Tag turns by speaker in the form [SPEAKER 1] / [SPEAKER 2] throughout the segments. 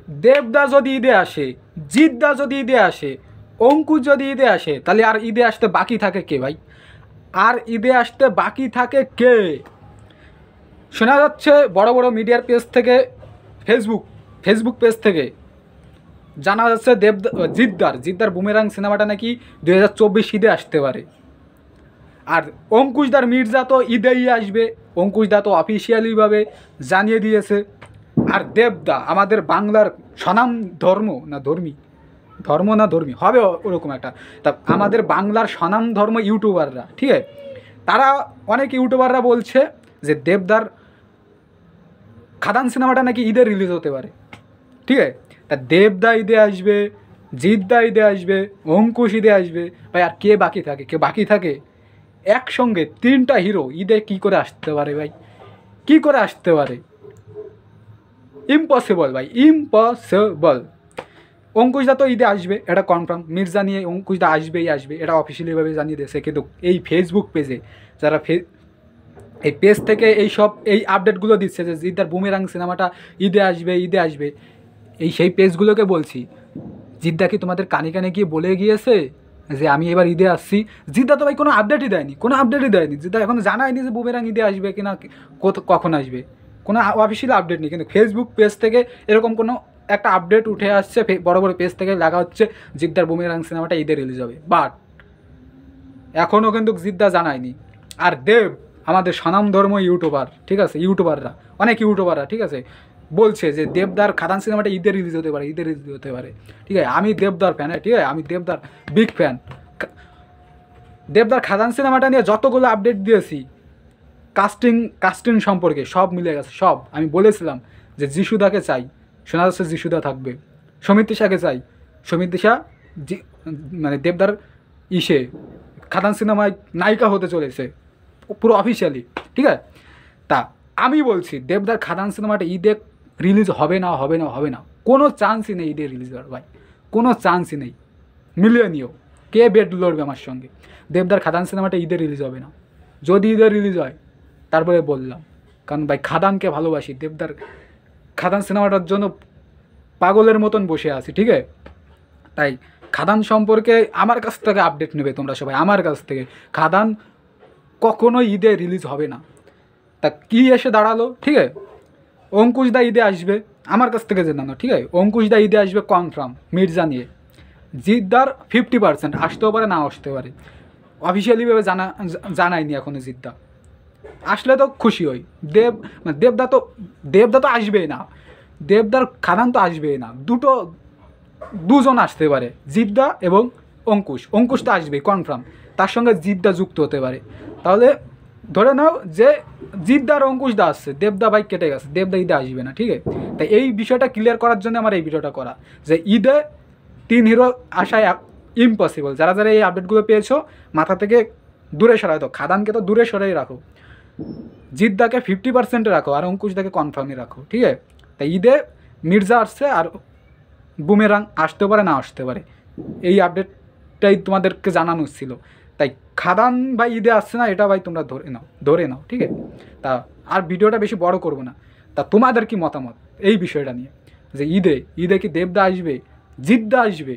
[SPEAKER 1] দেবদা যদি ঈদে আসে, জিদ্দা যদি ঈদে আসে, অঙ্কুশ যদি ঈদে আসে, তাহলে আর ঈদে আসতে বাকি থাকে কে ভাই? আর ঈদে আসতে বাকি থাকে কে? শোনা যাচ্ছে বড় বড় মিডিয়ার পেজ থেকে, ফেসবুক পেজ থেকে জানা যাচ্ছে জিদ্দার বুমেরাং সিনেমাটা নাকি 2024 ঈদে আসতে পারে। আর অঙ্কুশদার মির্জা তো ঈদেই আসবে, অঙ্কুশদা তো অফিসিয়ালিভাবে জানিয়ে দিয়েছে। আর দেবদা আমাদের বাংলার স্বনাম ধর্মী হবে ওরকম একটা, তা আমাদের বাংলার স্বনামধর্ম ইউটিউবাররা, ঠিক আছে, তারা অনেক ইউটিউবাররা বলছে যে দেবদার খাদান সিনেমাটা নাকি ঈদে রিলিজ হতে পারে, ঠিক আছে। তা দেবদা ঈদে আসবে, জিদ্দা ঈদে আসবে, অঙ্কুশ ঈদে আসবে, ভাই আর কে বাকি থাকে? একসঙ্গে 3টা হিরো ঈদে কি করে আসতে পারে ভাই? কি করে আসতে পারে? ইম্পসিবল ভাই, ইম্পসিবল। অঙ্কুশদা তো ঈদে আসবে, এটা কনফার্ম। মির্জা নিয়ে অঙ্কুশদা আসবেই, এটা অফিসিয়ালিভাবে জানিয়ে দিয়েছে। কিন্তু এই ফেসবুক পেজে যারা এই পেজ থেকে এই আপডেটগুলো দিচ্ছে যে জিদ্দার বুমেরাং সিনেমাটা ঈদে আসবে, সেই পেজগুলোকে বলছি, জিদ্দা কি তোমাদের কানে কানে গিয়ে বলে গিয়েছে যে আমি এবার ঈদে আসছি? জিদ্দা তো ভাই কোনো আপডেটই দেয়নি, জিদ্দা এখনো জানায়নি যে বুমেরাং ঈদে আসবে কিনা, কখন আসবে, কোনো অফিসিয়াল আপডেট নেই। কিন্তু ফেসবুক পেজ থেকে এরকম কোনো একটা আপডেট উঠে আসছে, বড় বড় পেজ থেকে লেখা হচ্ছে জিদ্দার বুমেরাং সিনেমাটা ঈদে রিলিজ হবে, বাট এখনও কিন্তু জিদ্দা জানায়নি। আর দেব আমাদের স্বনামধর্ম ইউটিউবার, ঠিক আছে, অনেক ইউটিউবাররা, ঠিক আছে, বলছে যে দেবদার খাদান সিনেমাটা ঈদে রিলিজ হতে পারে, ঠিক আছে। আমি দেবদার ফ্যান, ঠিক আছে, আমি দেবদার বিগ ফ্যান। দেবদার খাদান সিনেমাটা নিয়ে যতগুলো আপডেট দিয়েছি কাস্টিং সম্পর্কে সব মিলে গেছে, সব। আমি বলেছিলাম যে যিশুদাকে চাই, শোনা যাচ্ছে যিশুদা থাকবে। সমিত তিশাকে চাই, সমিত তিশা মানে দেবদার খাদান সিনেমায় নায়িকা হতে চলেছে পুরো অফিসিয়ালি, ঠিক আছে। তা আমি বলছি দেবদার খাদান সিনেমাটা ঈদে রিলিজ হবে না, কোনো চান্সই নেই ঈদে রিলিজ হওয়ার ভাই, কোনো চান্সই নেই। মিলিয়ে নিও, কে বেড লড়বে আমার সঙ্গে? দেবদার খাদান সিনেমাটা ঈদে রিলিজ হবে না। যদি ঈদে রিলিজ হয় তারপরে বললাম, কারণ ভাই খাদানকে ভালোবাসি, দেবদার খাদান সিনেমাটার জন্য পাগলের মতন বসে আছি, ঠিক আছে। তাই খাদান সম্পর্কে আমার কাছ থেকে আপডেট নেবে তোমরা সবাই, আমার কাছ থেকে। খাদান কখনো ঈদে রিলিজ হবে না। তা কি এসে দাঁড়ালো, ঠিক আছে, অঙ্কুশদা ঈদে আসবে আমার কাছ থেকে জানানো, ঠিক আছে, অঙ্কুশদা ঈদে আসবে কনফার্ম মির্জা নিয়ে। জিদ্দার 50% আসতেও পারে, না আসতে পারে, অফিসিয়ালিভাবে জানায়নি এখনও জিদ্দা। আসলে তো খুশি হই। দেবদা তো আসবেই না, দেবদার খাদান তো আসবেই না। দুজন আসতে পারে, জিদ্দা এবং অঙ্কুশ তো আসবেই কনফার্ম, তার সঙ্গে জিদ্দা যুক্ত হতে পারে। তাহলে ধরে নাও যে জিদ্দা আর অঙ্কুশদা আসছে, দেবদা ভাই কেটে গেছে, দেবদা ঈদে আসবে না, ঠিক আছে। তাই এই বিষয়টা ক্লিয়ার করার জন্য আমার এই ভিডিওটা করা, যে ঈদে 3 হিরো আসায় ইম্পসিবল। যারা এই আপডেটগুলো পেয়েছো মাথা থেকে দূরে সরাই দাও, খাদানকে তো দূরে সরাই রাখো, জিদ্দাকে 50% রাখো, আর অঙ্কুশদাকে কনফার্মই রাখো, ঠিক আছে। তাই ঈদে মির্জা আসছে, আর বুমেরাং আসতে পারে, না আসতে পারে, এই আপডেটটাই তোমাদেরকে জানানো ছিল। তাই খাদান ভাই ঈদে আসছে না, এটা ভাই তোমরা ধরে নাও, ঠিক আছে। তা আর ভিডিওটা বেশি বড় করবো না। তা তোমাদের কি মতামত এই বিষয়টা নিয়ে, যে ঈদে কি দেবদা আসবে, জিদ্দা আসবে?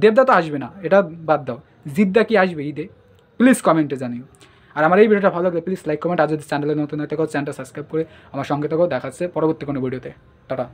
[SPEAKER 1] দেবদা তো আসবে না, এটা বাদ দাও, জিদ্দা কি আসবে ঈদে? প্লিজ কমেন্টে জানিও। আর আমার এই ভিডিওটা ভালো লাগলে প্লিজ লাইক কমেন্ট, আর যদি চ্যানেলে নতুন হয়ে থাকো চ্যানেলটা সাবস্ক্রাইব করে আমার সঙ্গে থাকো। দেখাচ্ছে পরবর্তী কোনো ভিডিওতে। টাটা।